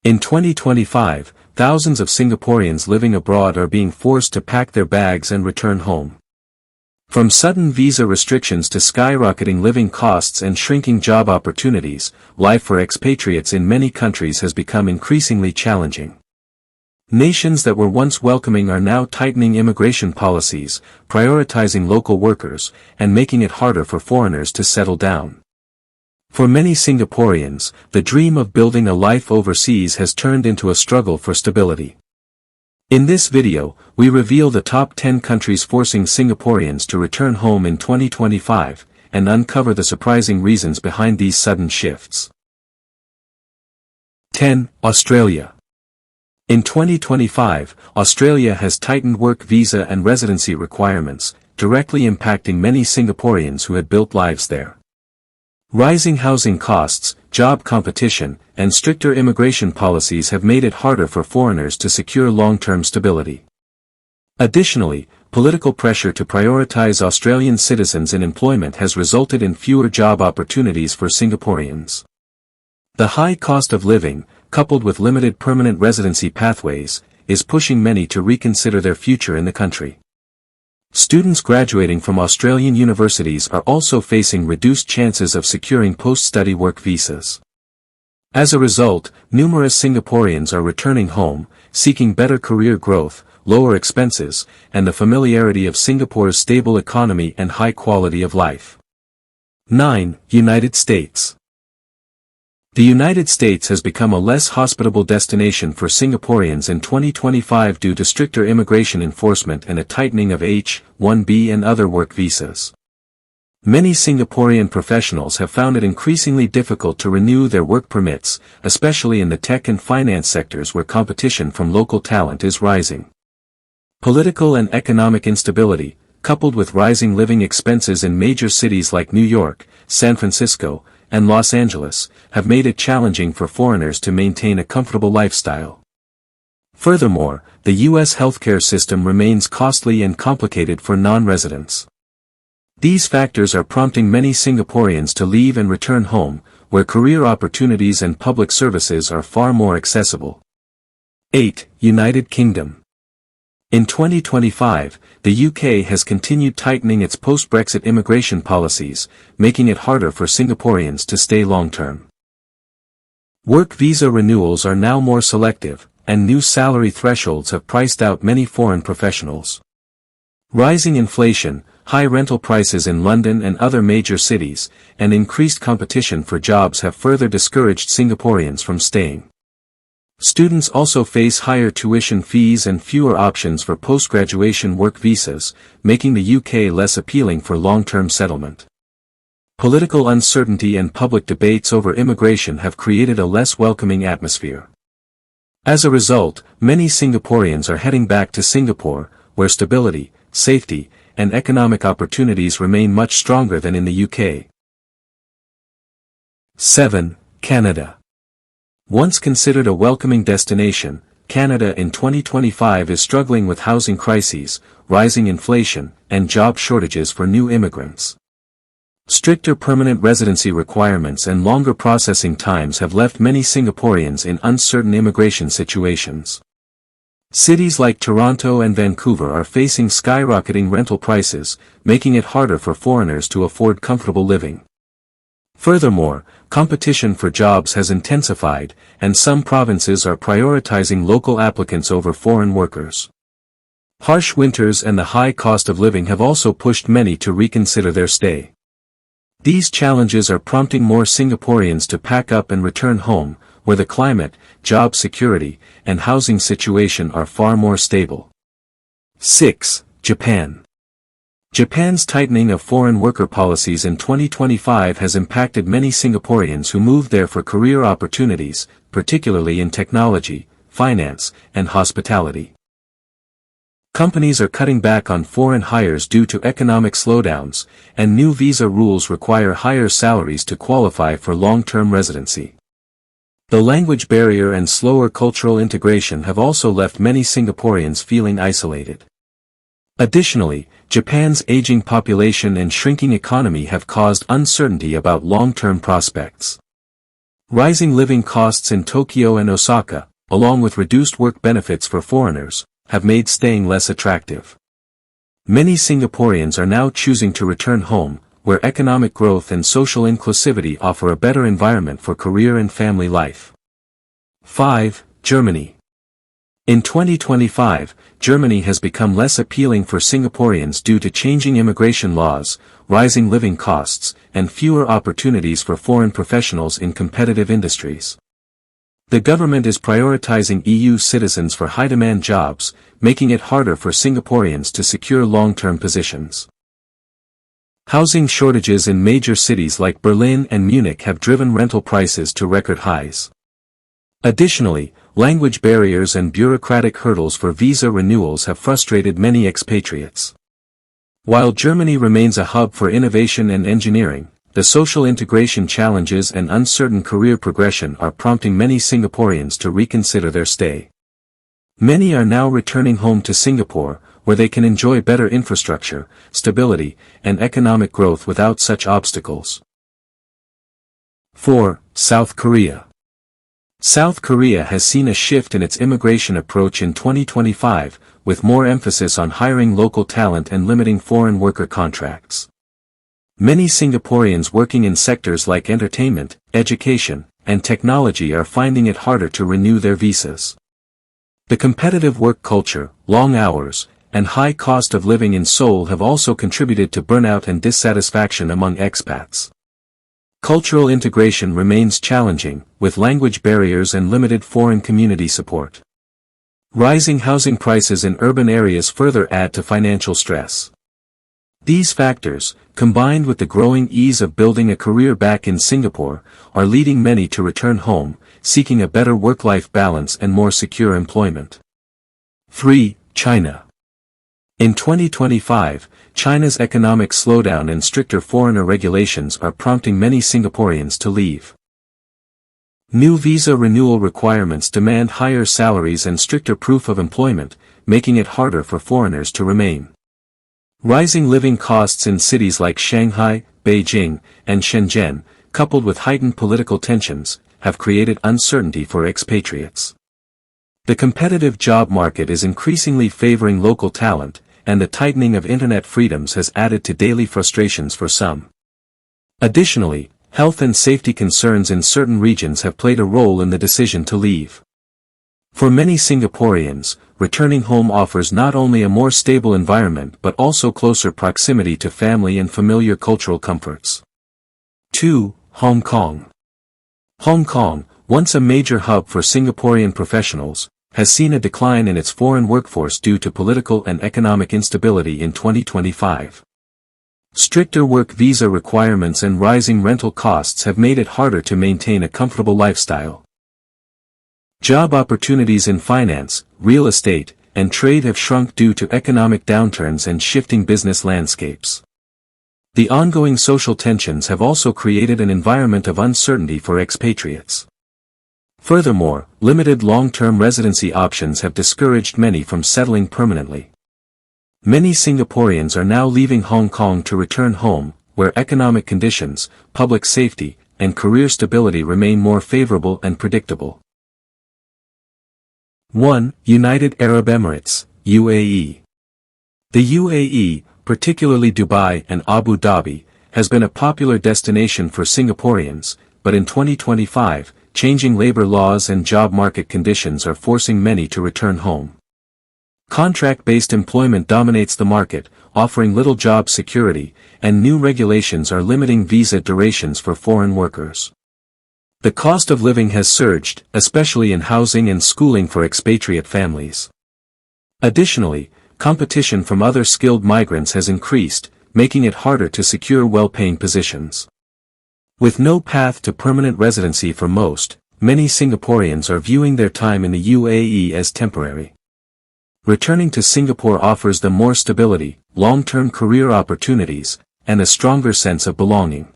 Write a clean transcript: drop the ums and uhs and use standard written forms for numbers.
In 2025, thousands of Singaporeans living abroad are being forced to pack their bags and return home. From sudden visa restrictions to skyrocketing living costs and shrinking job opportunities, life for expatriates in many countries has become increasingly challenging. Nations that were once welcoming are now tightening immigration policies, prioritizing local workers, and making it harder for foreigners to settle down. For many Singaporeans, the dream of building a life overseas has turned into a struggle for stability. In this video, we reveal the top 10 countries forcing Singaporeans to return home in 2025, and uncover the surprising reasons behind these sudden shifts. 10. Australia. In 2025, Australia has tightened work visa and residency requirements, directly impacting many Singaporeans who had built lives there. Rising housing costs, job competition, and stricter immigration policies have made it harder for foreigners to secure long-term stability. Additionally, political pressure to prioritize Australian citizens in employment has resulted in fewer job opportunities for Singaporeans. The high cost of living, coupled with limited permanent residency pathways, is pushing many to reconsider their future in the country. Students graduating from Australian universities are also facing reduced chances of securing post-study work visas. As a result, numerous Singaporeans are returning home, seeking better career growth, lower expenses, and the familiarity of Singapore's stable economy and high quality of life. 9. United States. The United States has become a less hospitable destination for Singaporeans in 2025 due to stricter immigration enforcement and a tightening of H-1B and other work visas. Many Singaporean professionals have found it increasingly difficult to renew their work permits, especially in the tech and finance sectors where competition from local talent is rising. Political and economic instability, coupled with rising living expenses in major cities like New York, San Francisco, and Los Angeles, have made it challenging for foreigners to maintain a comfortable lifestyle. Furthermore, the U.S. healthcare system remains costly and complicated for non-residents. These factors are prompting many Singaporeans to leave and return home, where career opportunities and public services are far more accessible. 8. United Kingdom. In 2025, the UK has continued tightening its post-Brexit immigration policies, making it harder for Singaporeans to stay long-term. Work visa renewals are now more selective, and new salary thresholds have priced out many foreign professionals. Rising inflation, high rental prices in London and other major cities, and increased competition for jobs have further discouraged Singaporeans from staying. Students also face higher tuition fees and fewer options for post-graduation work visas, making the UK less appealing for long-term settlement. Political uncertainty and public debates over immigration have created a less welcoming atmosphere. As a result, many Singaporeans are heading back to Singapore, where stability, safety, and economic opportunities remain much stronger than in the UK. 7. Canada. Once considered a welcoming destination, Canada in 2025 is struggling with housing crises, rising inflation, and job shortages for new immigrants. Stricter permanent residency requirements and longer processing times have left many Singaporeans in uncertain immigration situations. Cities like Toronto and Vancouver are facing skyrocketing rental prices, making it harder for foreigners to afford comfortable living. Furthermore, competition for jobs has intensified, and some provinces are prioritizing local applicants over foreign workers. Harsh winters and the high cost of living have also pushed many to reconsider their stay. These challenges are prompting more Singaporeans to pack up and return home, where the climate, job security, and housing situation are far more stable. 6. Japan. Japan's tightening of foreign worker policies in 2025 has impacted many Singaporeans who moved there for career opportunities, particularly in technology, finance, and hospitality. Companies are cutting back on foreign hires due to economic slowdowns, and new visa rules require higher salaries to qualify for long-term residency. The language barrier and slower cultural integration have also left many Singaporeans feeling isolated. Additionally, Japan's aging population and shrinking economy have caused uncertainty about long-term prospects. Rising living costs in Tokyo and Osaka, along with reduced work benefits for foreigners, have made staying less attractive. Many Singaporeans are now choosing to return home, where economic growth and social inclusivity offer a better environment for career and family life. 5. Germany. In 2025, Germany has become less appealing for Singaporeans due to changing immigration laws, rising living costs, and fewer opportunities for foreign professionals in competitive industries. The government is prioritizing EU citizens for high-demand jobs, making it harder for Singaporeans to secure long-term positions. Housing shortages in major cities like Berlin and Munich have driven rental prices to record highs. Additionally, language barriers and bureaucratic hurdles for visa renewals have frustrated many expatriates. While Germany remains a hub for innovation and engineering, the social integration challenges and uncertain career progression are prompting many Singaporeans to reconsider their stay. Many are now returning home to Singapore, where they can enjoy better infrastructure, stability, and economic growth without such obstacles. 4. South Korea. South Korea has seen a shift in its immigration approach in 2025, with more emphasis on hiring local talent and limiting foreign worker contracts. Many Singaporeans working in sectors like entertainment, education, and technology are finding it harder to renew their visas. The competitive work culture, long hours, and high cost of living in Seoul have also contributed to burnout and dissatisfaction among expats. Cultural integration remains challenging, with language barriers and limited foreign community support. Rising housing prices in urban areas further add to financial stress. These factors, combined with the growing ease of building a career back in Singapore, are leading many to return home, seeking a better work-life balance and more secure employment. 3. China. In 2025, China's economic slowdown and stricter foreigner regulations are prompting many Singaporeans to leave. New visa renewal requirements demand higher salaries and stricter proof of employment, making it harder for foreigners to remain. Rising living costs in cities like Shanghai, Beijing, and Shenzhen, coupled with heightened political tensions, have created uncertainty for expatriates. The competitive job market is increasingly favoring local talent, and the tightening of internet freedoms has added to daily frustrations for some. Additionally, health and safety concerns in certain regions have played a role in the decision to leave. For many Singaporeans, returning home offers not only a more stable environment but also closer proximity to family and familiar cultural comforts. 2. Hong Kong. Hong Kong, once a major hub for Singaporean professionals, has seen a decline in its foreign workforce due to political and economic instability in 2025. Stricter work visa requirements and rising rental costs have made it harder to maintain a comfortable lifestyle. Job opportunities in finance, real estate, and trade have shrunk due to economic downturns and shifting business landscapes. The ongoing social tensions have also created an environment of uncertainty for expatriates. Furthermore, limited long-term residency options have discouraged many from settling permanently. Many Singaporeans are now leaving Hong Kong to return home, where economic conditions, public safety, and career stability remain more favorable and predictable. 1. United Arab Emirates, UAE. The UAE, particularly Dubai and Abu Dhabi, has been a popular destination for Singaporeans, but in 2025, changing labor laws and job market conditions are forcing many to return home. Contract-based employment dominates the market, offering little job security, and new regulations are limiting visa durations for foreign workers. The cost of living has surged, especially in housing and schooling for expatriate families. Additionally, competition from other skilled migrants has increased, making it harder to secure well-paying positions. With no path to permanent residency for most, many Singaporeans are viewing their time in the UAE as temporary. Returning to Singapore offers them more stability, long-term career opportunities, and a stronger sense of belonging.